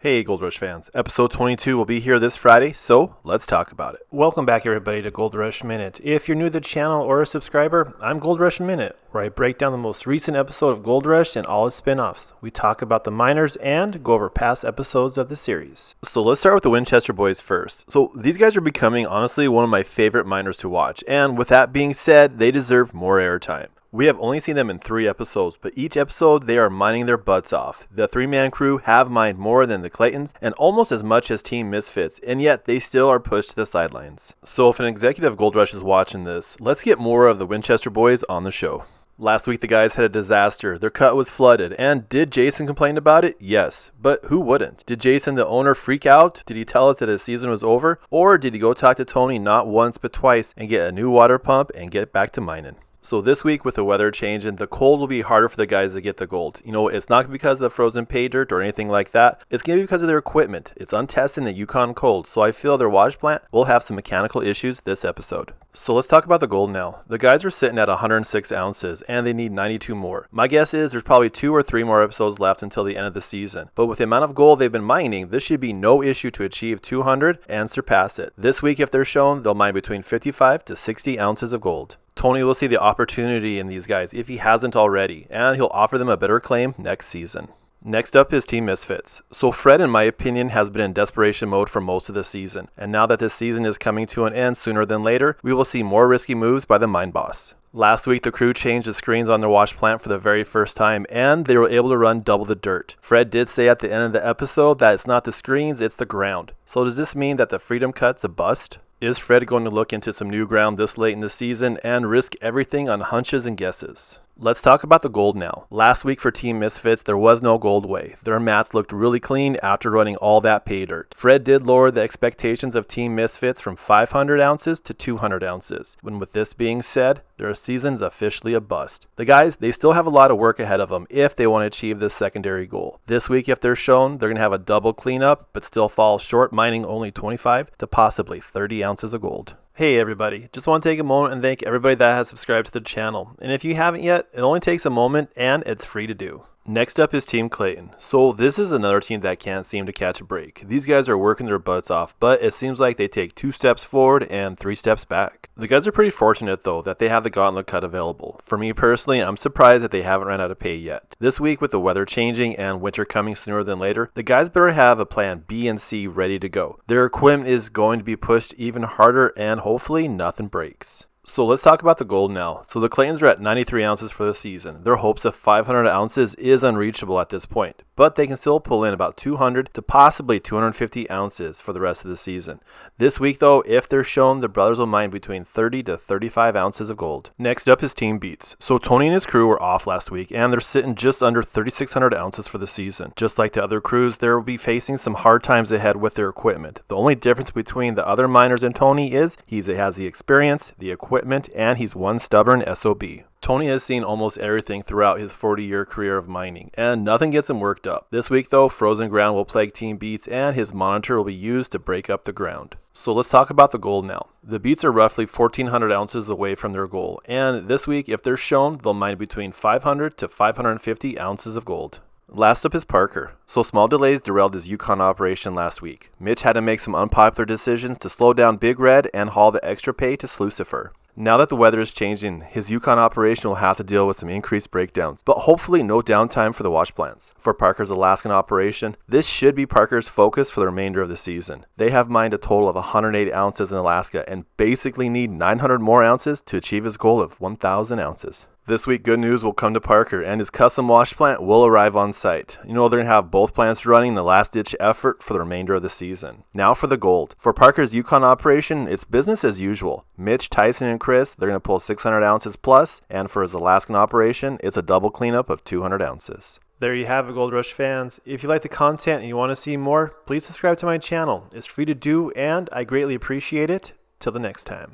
Hey Gold Rush fans, episode 22 will be here this Friday, so let's talk about it. Welcome back everybody to Gold Rush Minute. If you're new to the channel or a subscriber, I'm Gold Rush Minute, where I break down the most recent episode of Gold Rush and all its spin-offs. We talk about the miners and go over past episodes of the series. So let's start with the Winchester boys first. So these guys are becoming honestly one of my favorite miners to watch, and with that being said, they deserve more airtime. We have only seen them in 3 episodes, but each episode they are mining their butts off. The 3-man crew have mined more than the Claytons and almost as much as Team Misfits, and yet they still are pushed to the sidelines. So if an executive Gold Rush is watching this, let's get more of the Winchester boys on the show. Last week the guys had a disaster. Their cut was flooded, and did Jason complain about it? Yes, but who wouldn't? Did Jason the owner freak out? Did he tell us that his season was over? Or did he go talk to Tony not once but twice and get a new water pump and get back to mining? So this week with the weather changing, the cold will be harder for the guys to get the gold. You know, it's not because of the frozen pay dirt or anything like that. It's going to be because of their equipment. It's untested in the Yukon cold, so I feel their wash plant will have some mechanical issues this episode. So let's talk about the gold now. The guys are sitting at 106 ounces and they need 92 more. My guess is there's probably 2 or 3 more episodes left until the end of the season. But with the amount of gold they've been mining, this should be no issue to achieve 200 and surpass it. This week if they're shown, they'll mine between 55 to 60 ounces of gold. Tony will see the opportunity in these guys if he hasn't already, and he'll offer them a better claim next season. Next up is Team Misfits. So Fred, in my opinion, has been in desperation mode for most of the season, and now that this season is coming to an end sooner than later, we will see more risky moves by the mine boss. Last week, the crew changed the screens on their wash plant for the very first time, and they were able to run double the dirt. Fred did say at the end of the episode that it's not the screens, it's the ground. So does this mean that the Freedom Cut's a bust? Is Fred going to look into some new ground this late in the season and risk everything on hunches and guesses? Let's talk about the gold now. Last week for Team Misfits, there was no gold way. Their mats looked really clean after running all that pay dirt. Fred did lower the expectations of Team Misfits from 500 ounces to 200 ounces. When with this being said, their season's officially a bust. The guys, they still have a lot of work ahead of them if they want to achieve this secondary goal. This week, if they're shown, they're going to have a double cleanup, but still fall short, mining only 25 to possibly 30 ounces of gold. Hey everybody, just want to take a moment and thank everybody that has subscribed to the channel. And if you haven't yet, it only takes a moment and it's free to do. Next up is Team Clayton. So this is another team that can't seem to catch a break. These guys are working their butts off, but it seems like they take 2 steps forward and 3 steps back. The guys are pretty fortunate though that they have the gauntlet cut available. For me personally, I'm surprised that they haven't run out of pay yet. This week with the weather changing and winter coming sooner than later, the guys better have a plan B and C ready to go. Their equipment is going to be pushed even harder and hopefully nothing breaks. So let's talk about the gold now. So the Claytons are at 93 ounces for the season. Their hopes of 500 ounces is unreachable at this point, but they can still pull in about 200 to possibly 250 ounces for the rest of the season. This week though, if they're shown, the brothers will mine between 30 to 35 ounces of gold. Next up is Team Beats. So Tony and his crew were off last week and they're sitting just under 3,600 ounces for the season. Just like the other crews, they will be facing some hard times ahead with their equipment. The only difference between the other miners and Tony is he has the experience, the equipment, and he's one stubborn SOB. Tony has seen almost everything throughout his 40-year career of mining, and nothing gets him worked up. This week though, frozen ground will plague Team Beats and his monitor will be used to break up the ground. So let's talk about the gold now. The Beats are roughly 1,400 ounces away from their goal, and this week if they're shown, they'll mine between 500 to 550 ounces of gold. Last up is Parker. So small delays derailed his Yukon operation last week. Mitch had to make some unpopular decisions to slow down Big Red and haul the extra pay to Slucifer. Now that the weather is changing, his Yukon operation will have to deal with some increased breakdowns, but hopefully no downtime for the wash plants. For Parker's Alaskan operation, this should be Parker's focus for the remainder of the season. They have mined a total of 108 ounces in Alaska and basically need 900 more ounces to achieve his goal of 1,000 ounces. This week, good news will come to Parker, and his custom wash plant will arrive on site. You know, they're going to have both plants running the last-ditch effort for the remainder of the season. Now for the gold. For Parker's Yukon operation, it's business as usual. Mitch, Tyson, and Chris, they're going to pull 600 ounces plus, and for his Alaskan operation, it's a double cleanup of 200 ounces. There you have it, Gold Rush fans. If you like the content and you want to see more, please subscribe to my channel. It's free to do, and I greatly appreciate it. Till the next time.